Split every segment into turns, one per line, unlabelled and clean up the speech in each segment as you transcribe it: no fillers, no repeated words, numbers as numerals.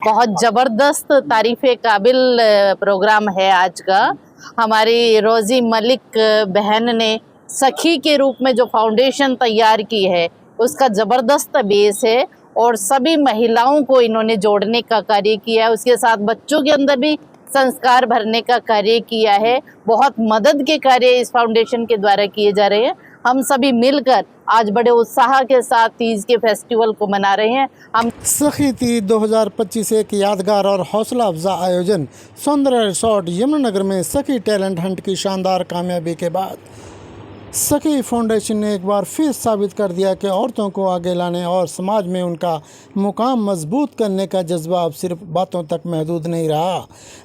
बहुत ज़बरदस्त तारीफ़े काबिल प्रोग्राम है आज का। हमारी रोज़ी मलिक बहन ने सखी के रूप में जो फाउंडेशन तैयार की है उसका ज़बरदस्त बेस है और सभी महिलाओं को इन्होंने जोड़ने का कार्य किया है। उसके साथ बच्चों के अंदर भी संस्कार भरने का कार्य किया है। बहुत मदद के कार्य इस फाउंडेशन के द्वारा किए जा रहे हैं। हम सभी मिलकर आज बड़े उत्साह के साथ तीज के फेस्टिवल को मना रहे हैं। हम
सखी तीज 2025 एक यादगार और हौसला अफजा आयोजन सौंदर्य रिसोर्ट यमुनानगर में सखी टैलेंट हंट की शानदार कामयाबी के बाद सखी फाउंडेशन ने एक बार फिर साबित कर दिया कि औरतों को आगे लाने और समाज में उनका मुकाम मजबूत करने का जज्बा अब सिर्फ बातों तक महदूद नहीं रहा।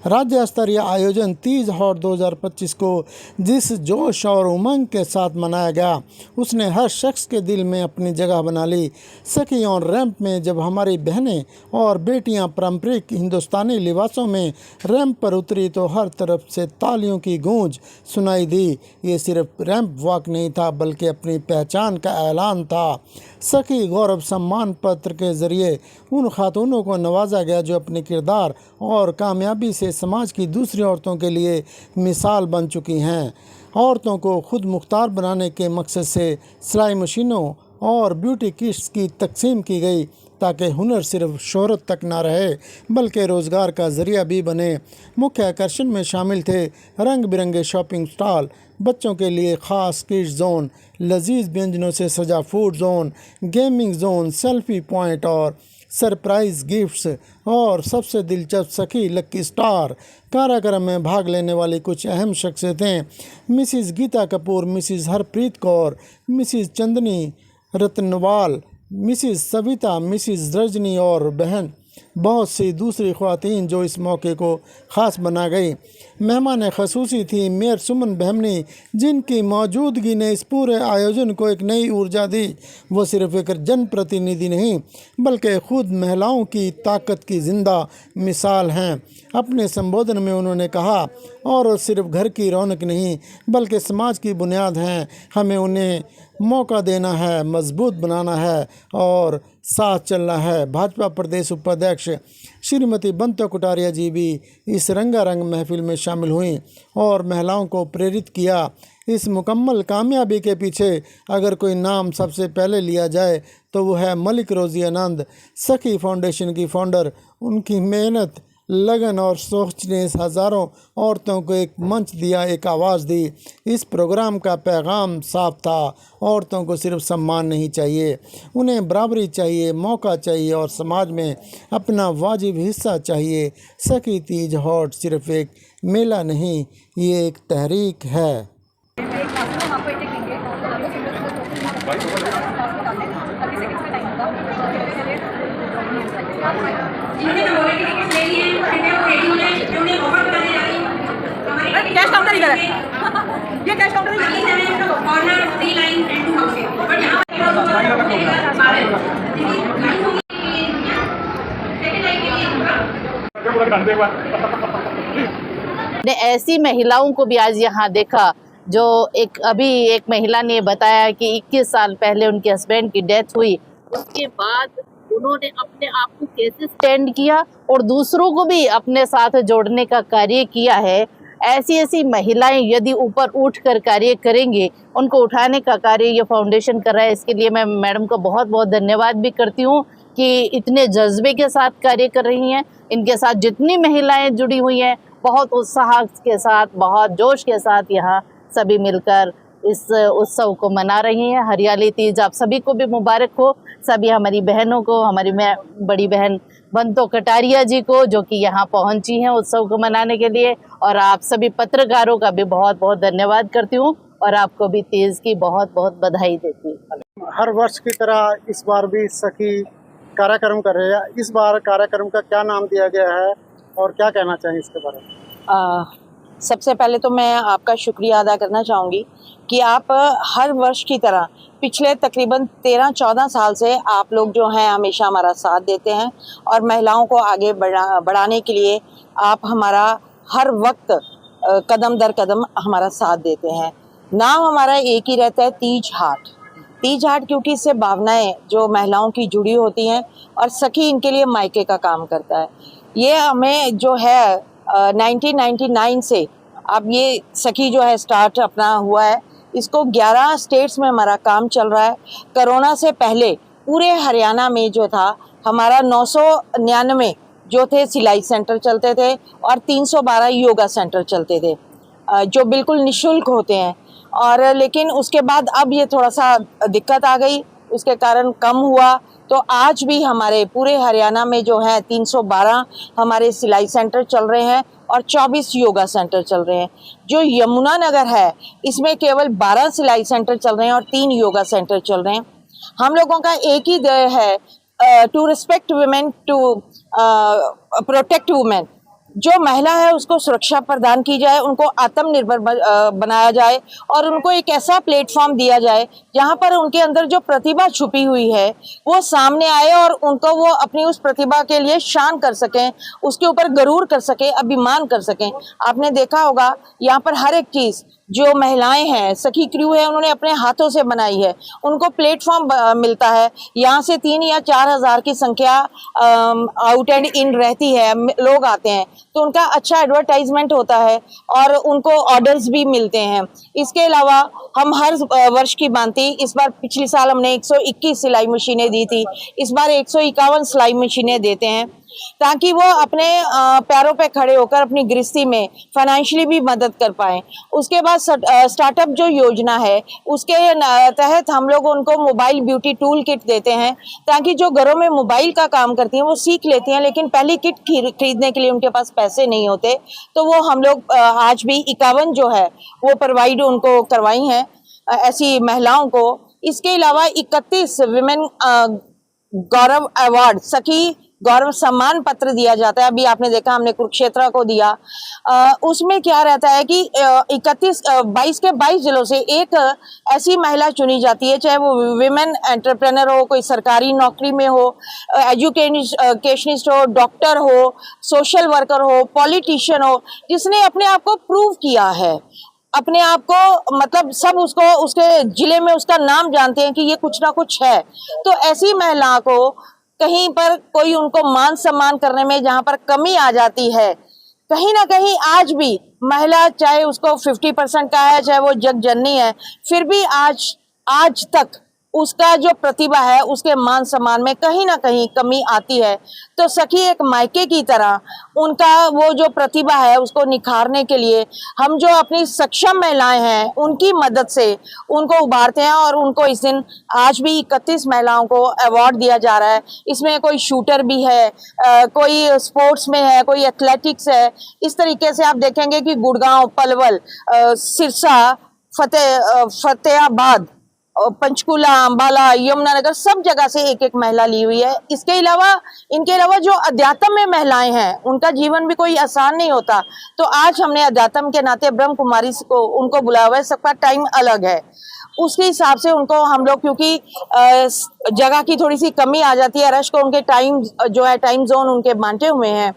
राज्य स्तरीय आयोजन तीज हॉट 2025 को जिस जोश और उमंग के साथ मनाया गया उसने हर शख्स के दिल में अपनी जगह बना ली। सखी ऑन रैंप में जब हमारी बहनें और बेटियां पारंपरिक हिंदुस्तानी लिबासों में रैंप पर उतरी तो हर तरफ से तालियों की गूंज सुनाई दी। ये सिर्फ रैंप वॉक नहीं था बल्कि अपनी पहचान का ऐलान था। सखी गौरव सम्मान पत्र के जरिए उन खातूनों को नवाजा गया जो अपने किरदार और कामयाबी से समाज की दूसरी औरतों के लिए मिसाल बन चुकी हैं। औरतों को खुद मुख्तार बनाने के मकसद से सिलाई मशीनों और ब्यूटी किट्स की तकसीम की गई ताकि हुनर सिर्फ शोहरत तक ना रहे बल्कि रोज़गार का ज़रिया भी बने। मुख्य आकर्षण में शामिल थे रंग बिरंगे शॉपिंग स्टॉल, बच्चों के लिए ख़ास किड्स जोन, लजीज व्यंजनों से सजा food zone, gaming zone, selfie point और सरप्राइज़ गिफ्ट्स और सबसे दिलचस्प सखी लक्की स्टार। कार्यक्रम में भाग लेने वाली कुछ अहम शख्सियतें Mrs Geeta Kapoor, Mrs Harpreet Kaur, Mrs Chandni Ratnawal, Mrs Savita, Mrs Rajni और बहन बहुत सी दूसरी ख़वातीन जो इस मौके को ख़ास बना गई। मेहमान खसूसी थी मेयर सुमन बहमनी जिनकी मौजूदगी ने इस पूरे आयोजन को एक नई ऊर्जा दी। वो सिर्फ एक जनप्रतिनिधि नहीं बल्कि खुद महिलाओं की ताकत की ज़िंदा मिसाल हैं। अपने संबोधन में उन्होंने कहा, और सिर्फ घर की रौनक नहीं बल्कि समाज की बुनियाद हैं। हमें उन्हें मौका देना है, मजबूत बनाना है और साथ चलना है। भाजपा प्रदेश उपाध्यक्ष श्रीमती बंतो कटारिया जी भी इस रंगारंग महफिल में शामिल हुई और महिलाओं को प्रेरित किया। इस मुकम्मल कामयाबी के पीछे अगर कोई नाम सबसे पहले लिया जाए तो वो है मलिक रोज़ी आनंद, सखी फाउंडेशन की फाउंडर। उनकी मेहनत, लगन और सोच ने हज़ारों औरतों को एक मंच दिया, एक आवाज़ दी। इस प्रोग्राम का पैगाम साफ था, औरतों को सिर्फ सम्मान नहीं चाहिए, उन्हें बराबरी चाहिए, मौका चाहिए और समाज में अपना वाजिब हिस्सा चाहिए। सखी तीज हॉट सिर्फ एक मेला नहीं, ये एक तहरीक है।
कैश काउंटर इधर है। ये cash counter corner 3 line and 2 house है बट यहां
ने ऐसी महिलाओं को भी आज यहाँ देखा जो अभी एक महिला ने बताया कि 21 साल पहले उनके हस्बैंड की डेथ हुई। उसके बाद उन्होंने अपने आप को कैसे स्टैंड किया और दूसरों को भी अपने साथ जोड़ने का कार्य किया है। ऐसी महिलाएं यदि ऊपर उठ कर कार्य करेंगे, उनको उठाने का कार्य ये फाउंडेशन कर रहा है। इसके लिए मैं मैडम को बहुत बहुत धन्यवाद भी करती हूँ कि इतने जज्बे के साथ कार्य कर रही हैं। इनके साथ जितनी महिलाएं जुड़ी हुई हैं बहुत उत्साह के साथ, बहुत जोश के साथ यहाँ सभी मिलकर इस उत्सव को मना रही हैं। हरियाली तीज आप सभी को भी मुबारक हो। सभी हमारी बहनों को, हमारी बड़ी बहन बंतो कटारिया जी को जो कि यहाँ पहुँची हैं उत्सव को मनाने के लिए, और आप सभी पत्रकारों का भी बहुत बहुत धन्यवाद करती हूँ और आपको भी तीज की बहुत बहुत बधाई देती हूँ।
हर वर्ष की तरह इस बार भी सखी कार्यक्रम कर रहे हैं। इस बार कार्यक्रम का क्या नाम दिया गया है और क्या कहना चाहेंगे इसके बारे में?
सबसे पहले तो मैं आपका शुक्रिया अदा करना चाहूँगी कि आप हर वर्ष की तरह पिछले तकरीबन 13-14 साल से आप लोग जो हैं हमेशा हमारा साथ देते हैं और महिलाओं को आगे बढ़ाने के लिए आप हमारा हर वक्त कदम दर कदम हमारा साथ देते हैं। नाम हमारा एक ही रहता है, तीज हाट। तीज हाट क्योंकि इससे भावनाएं जो महिलाओं की जुड़ी होती हैं और सखी इनके लिए मायके का काम करता है। ये हमें जो है 1999 से अब ये सखी जो है स्टार्ट अपना हुआ है, इसको 11 स्टेट्स में हमारा काम चल रहा है। कोरोना से पहले पूरे हरियाणा में जो था हमारा 999 जो थे सिलाई सेंटर चलते थे और 312 योगा सेंटर चलते थे जो बिल्कुल निशुल्क होते हैं। और लेकिन उसके बाद अब ये थोड़ा सा दिक्कत आ गई, उसके कारण कम हुआ। तो आज भी हमारे पूरे हरियाणा में जो है 312 हमारे सिलाई सेंटर चल रहे हैं और 24 योगा सेंटर चल रहे हैं। जो यमुनानगर है इसमें केवल 12 सिलाई सेंटर चल रहे हैं और 3 योगा सेंटर चल रहे हैं। हम लोगों का एक ही ध्येय है to respect women, to protect women. जो महिला है उसको सुरक्षा प्रदान की जाए, उनको आत्मनिर्भर बनाया जाए और उनको एक ऐसा प्लेटफॉर्म दिया जाए जहां पर उनके अंदर जो प्रतिभा छुपी हुई है वो सामने आए और उनको वो अपनी उस प्रतिभा के लिए शान कर सकें, उसके ऊपर गरूर कर सकें, अभिमान कर सकें। आपने देखा होगा यहाँ पर हर एक चीज़ जो महिलाएं हैं, सखी क्रू है, उन्होंने अपने हाथों से बनाई है, उनको प्लेटफॉर्म मिलता है। यहाँ से 3 या 4 हज़ार की संख्या आउट एंड इन रहती है, लोग आते हैं तो उनका अच्छा एडवर्टाइजमेंट होता है और उनको ऑर्डर्स भी मिलते हैं। इसके अलावा हम हर वर्ष की भांति इस बार पिछले साल हमने 121 सिलाई मशीनें दी थी, इस बार 151 सिलाई मशीनें देते हैं ताकि वो अपने पैरों पे खड़े होकर अपनी गृहस्थी में फाइनेंशियली भी मदद कर पाएं। उसके बाद स्टार्टअप जो योजना है उसके तहत हम लोग उनको मोबाइल ब्यूटी टूल किट देते हैं ताकि जो घरों में मोबाइल का काम करती हैं वो सीख लेती हैं, लेकिन पहली किट खरीदने के लिए उनके पास पैसे नहीं होते, तो वो हम लोग आज भी 51 जो है वो प्रोवाइड उनको करवाई हैं ऐसी महिलाओं को। इसके अलावा 31 विमेन गौरव अवार्ड, सखी गौरव सम्मान पत्र दिया जाता है। अभी आपने देखा हमने कुरुक्षेत्र को दिया। उसमें क्या रहता है कि 22 के 22 जिलों से एक ऐसी महिला चुनी जाती है, चाहे वो विमेन एंटरप्रेन्योर हो, कोई सरकारी नौकरी में हो, एजुकेशनिस्ट हो, डॉक्टर हो, सोशल वर्कर हो, पॉलिटिशियन हो, जिसने अपने आप को प्रूव किया है, अपने आप को मतलब सब उसको उसके जिले में उसका नाम जानते हैं कि ये कुछ ना कुछ है। तो ऐसी महिला को कहीं पर कोई उनको मान सम्मान करने में जहां पर कमी आ जाती है, कहीं ना कहीं आज भी महिला चाहे उसको 50% का है, चाहे वो जग जननी है, फिर भी आज तक उसका जो प्रतिभा है उसके मान सम्मान में कहीं ना कहीं कमी आती है। तो सखी एक मायके की तरह उनका वो जो प्रतिभा है उसको निखारने के लिए हम जो अपनी सक्षम महिलाएं हैं उनकी मदद से उनको उभारते हैं और उनको इस दिन आज भी 31 महिलाओं को अवार्ड दिया जा रहा है। इसमें कोई शूटर भी है, कोई स्पोर्ट्स में है, कोई एथलेटिक्स है। इस तरीके से आप देखेंगे कि गुड़गांव, पलवल, सिरसा, फतेहाबाद, पंचकुला, अंबाला, यमुनानगर सब जगह से एक एक महिला ली हुई है। इनके अलावा जो अध्यात्म में महिलाएं हैं उनका जीवन भी कोई आसान नहीं होता, तो आज हमने अध्यात्म के नाते ब्रह्म कुमारी को उनको बुलाया हुआ है। सबका टाइम अलग है, उसके हिसाब से उनको हम लोग, क्योंकि जगह की थोड़ी सी कमी आ जाती है, रश को उनके टाइम जो है टाइम जोन उनके बांटे हुए हैं।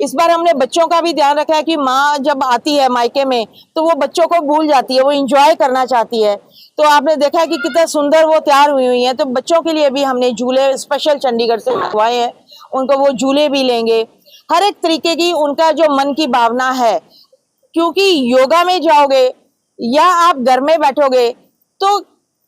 इस बार हमने बच्चों का भी ध्यान रखा है कि माँ जब आती है मायके में तो वो बच्चों को भूल जाती है, वो एंजॉय करना चाहती है। तो आपने देखा है कि कितना सुंदर वो तैयार हुई हैं। तो बच्चों के लिए भी हमने झूले स्पेशल चंडीगढ़ से मंगवाए हैं, उनको वो झूले भी लेंगे। हर एक तरीके की उनका जो मन की भावना है, क्योंकि योगा में जाओगे या आप घर में बैठोगे तो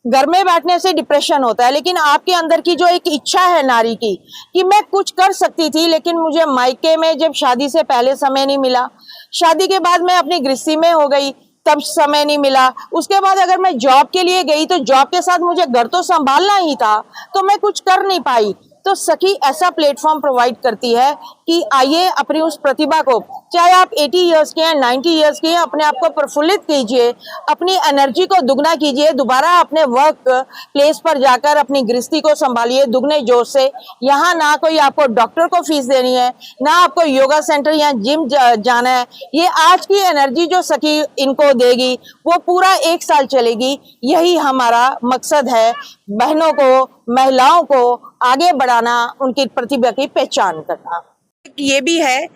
घर में बैठने से डिप्रेशन होता है, लेकिन आपके अंदर की जो एक इच्छा है नारी की कि मैं कुछ कर सकती थी, लेकिन मुझे मायके में जब शादी से पहले समय नहीं मिला, शादी के बाद मैं अपनी गृहस्थी में हो गई तब समय नहीं मिला, उसके बाद अगर मैं जॉब के लिए गई तो जॉब के साथ मुझे घर तो संभालना ही था, तो मैं कुछ कर नहीं पाई। तो सखी ऐसा प्लेटफॉर्म प्रोवाइड करती है कि आइए अपनी उस प्रतिभा को, चाहे आप 80 इयर्स के हैं, 90 इयर्स के हैं, अपने आप को प्रफुल्लित कीजिए, अपनी एनर्जी को दुगना कीजिए, दोबारा अपने वर्क प्लेस पर जाकर अपनी गृहस्थी को संभालिए दुगने जोश से। यहाँ ना कोई आपको डॉक्टर को फीस देनी है, ना आपको योगा सेंटर या जिम जाना है। ये आज की एनर्जी जो सखी इनको देगी वो पूरा 1 साल चलेगी। यही हमारा मकसद है, बहनों को, महिलाओं को आगे बढ़ाना, उनकी प्रतिभा की पहचान करना। ये भी है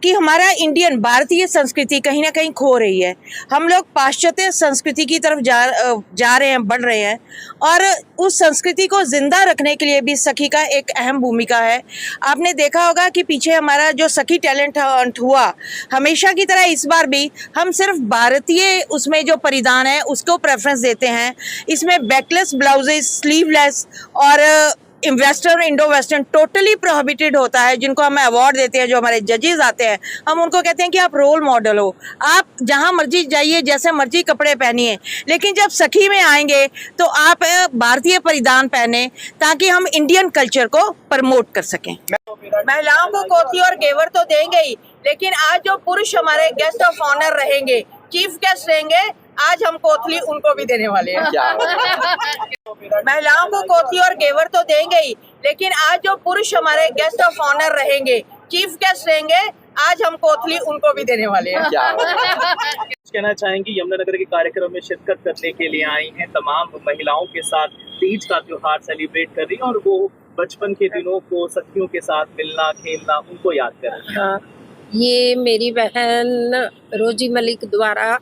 कि हमारा इंडियन भारतीय संस्कृति कहीं ना कहीं खो रही है। हम लोग पाश्चात्य संस्कृति की तरफ जा रहे हैं, बढ़ रहे हैं, और उस संस्कृति को जिंदा रखने के लिए भी सखी का एक अहम भूमिका है। आपने देखा होगा कि पीछे हमारा जो सखी टैलेंट हंट हुआ, हमेशा की तरह इस बार भी हम सिर्फ भारतीय उसमें जो परिधान है उसको प्रेफरेंस देते हैं। इसमें बैकलेस ब्लाउजेस, स्लीवलेस और वेस्टर्न और इंडो वेस्टर्न टोटली प्रोहिबिटेड होता है। जिनको हम अवार्ड देते हैं, जो हमारे जजेस आते हैं, हम उनको कहते हैं कि आप रोल मॉडल हो, आप जहां मर्जी जाइए, जैसे मर्जी कपड़े पहनिए, लेकिन जब सखी में आएंगे तो आप भारतीय परिधान पहने ताकि हम इंडियन कल्चर को प्रमोट कर सकें। महिलाओं को कोठी और घेवर तो देंगे ही, लेकिन आज जो पुरुष हमारे गेस्ट ऑफ ऑनर रहेंगे, चीफ गेस्ट रहेंगे, आज हम कोथली उनको भी देने वाले हैं। महिलाओं को कोठी और घेवर तो देंगे ही, लेकिन आज जो पुरुष हमारे गेस्ट ऑफ ऑनर रहेंगे, चीफ गेस्ट रहेंगे, आज हम कोथली उनको भी देने वाले हैं।
कहना चाहेंगी, यमुनानगर के कार्यक्रम में शिरकत करने के लिए आई हैं तमाम महिलाओं के साथ तीज का त्योहार सेलिब्रेट कर रही हैं और वो बचपन के दिनों को सखियों के साथ मिलना खेलना उनको याद कर रही हैं।
हाँ, ये मेरी बहन रोजी मलिक द्वारा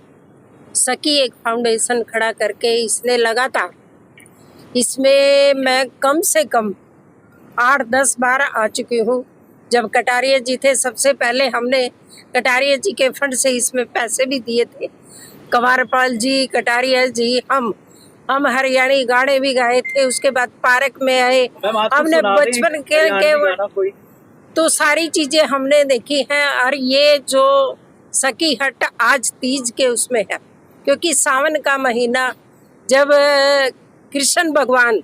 सखी एक फाउंडेशन खड़ा करके इसने लगातार, इसमें मैं कम से कम 8-10 बार आ चुकी हूँ। जब कटारिया जी थे, सबसे पहले हमने कटारिया जी के फंड से इसमें पैसे भी दिए थे। कंवरपाल जी, कटारिया जी, हम हरियाणी गाने भी गाए थे। उसके बाद पार्क में आए, हमने बचपन के तो सारी चीजें हमने देखी हैं। और ये जो सखी हट आज तीज के उसमें है, क्योंकि सावन का महीना जब कृष्ण भगवान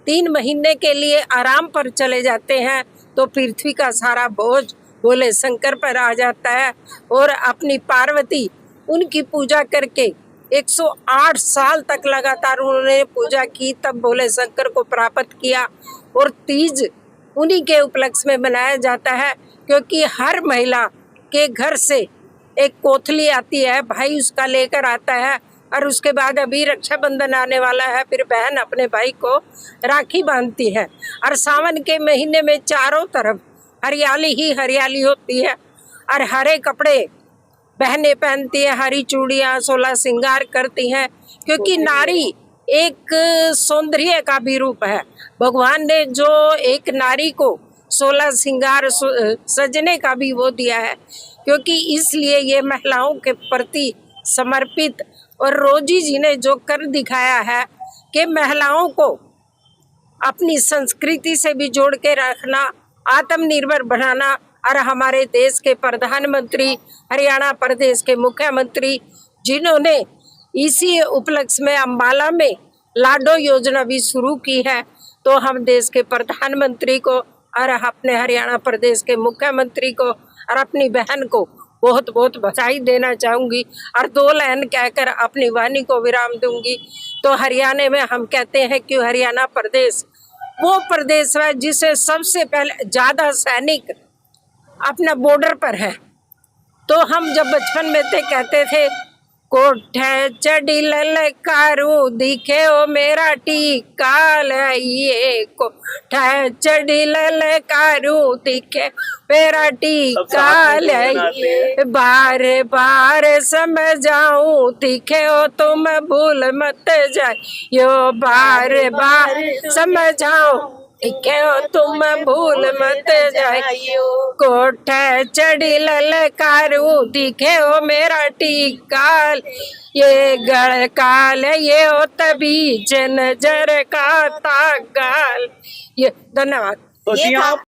3 महीने के लिए आराम पर चले जाते हैं तो पृथ्वी का सारा बोझ भोले शंकर पर आ जाता है। और अपनी पार्वती उनकी पूजा करके 108 साल तक लगातार उन्होंने पूजा की, तब भोले शंकर को प्राप्त किया। और तीज उन्हीं के उपलक्ष्य में मनाया जाता है, क्योंकि हर महिला के घर से एक कोथली आती है, भाई उसका लेकर आता है। और उसके बाद अभी रक्षाबंधन आने वाला है, फिर बहन अपने भाई को राखी बांधती है। और सावन के महीने में चारों तरफ हरियाली ही हरियाली होती है और हरे कपड़े बहनें पहनती हैं, हरी चूड़ियाँ, 16 श्रृंगार करती हैं, क्योंकि नारी एक सौंदर्य का भी रूप है। भगवान ने जो एक नारी को 16 श्रृंगार सजने का भी वो दिया है, क्योंकि इसलिए ये महिलाओं के प्रति समर्पित। और रोजी जी ने जो कर दिखाया है कि महिलाओं को अपनी संस्कृति से भी जोड़ के रखना, आत्मनिर्भर बनाना। और हमारे देश के प्रधानमंत्री, हरियाणा प्रदेश के मुख्यमंत्री, जिन्होंने इसी उपलक्ष्य में अम्बाला में लाडो योजना भी शुरू की है, तो हम देश के प्रधानमंत्री को और अपने हरियाणा प्रदेश के मुख्यमंत्री को और अपनी बहन को बहुत बहुत बधाई देना चाहूँगी। और 2 लाइन कहकर अपनी वाणी को विराम दूंगी। तो हरियाणा में हम कहते हैं कि हरियाणा प्रदेश वो प्रदेश है जिसे सबसे पहले ज़्यादा सैनिक अपना बॉर्डर पर है। तो हम जब बचपन में थे कहते थे, कोठे चढ़ी ललकारू दिखे ओ मेरा टीका ये, कोठे चढ़ी ललकारू दिखे मेरा टीका ये, बार बार समझाऊं दिखे ओ तुम भूल मत जाइयो, बार बार समझाऊं दिखे ओ तुम भूल मत जाइयो, कोठे चढ़ी ललकारू दिखे ओ मेरा टीका ये, गढ़ काल ये ओ तभी नजर का तागाल। ये धन्यवाद।
तो जी आप